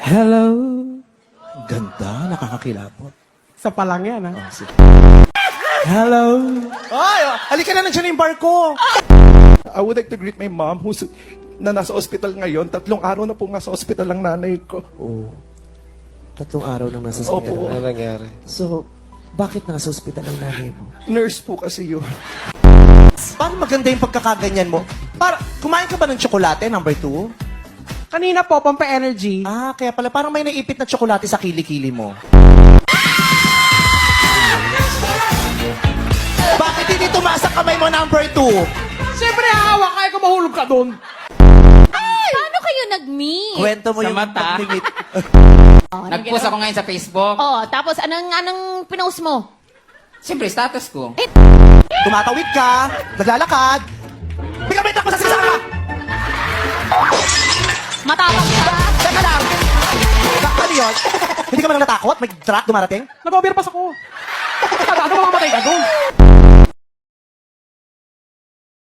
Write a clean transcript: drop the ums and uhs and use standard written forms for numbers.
Hello. Ganda, nakakakilabot. Isa pa lang yan, ha? Oh, sige. Hello. Ay, halika na, nandiyan na yung barko. I would like to greet my mom who's na nasa ospital ngayon. 3 araw na po nga sa ospital ang nanay ko. Oo. 3 araw nang nasa Opo. ospital. Ano nangyari? So, bakit nasa ospital ang nanay mo? Nurse po kasi yun. Paano maganda yung pagkakaganyan mo? Kumain ka ba ng tsokolate, number 2? Kanina po, pampa-energy. Ah, kaya pala parang may naipit na tsokolate sa kilikili mo. Bakit hindi tumaas ang kamay mo, number 2? Siyempre, hahawa kaya ko mahulog ka doon. Paano kayo nag-meet? Kwento mo Sa yung mata. pag-meet. Oh, anong Nag-post ginawa? ako ngayon sa Facebook. Oh, tapos anong pinost mo? Siyempre, status ko. Tumatawid ka, naglalakad. Bigla may takbo sa sasama! Matapang ka? Teka lang! Ano yun? Hindi ka man natakot? May truck dumarating? Nag-overpass ako. Ano mamamatay ka doon?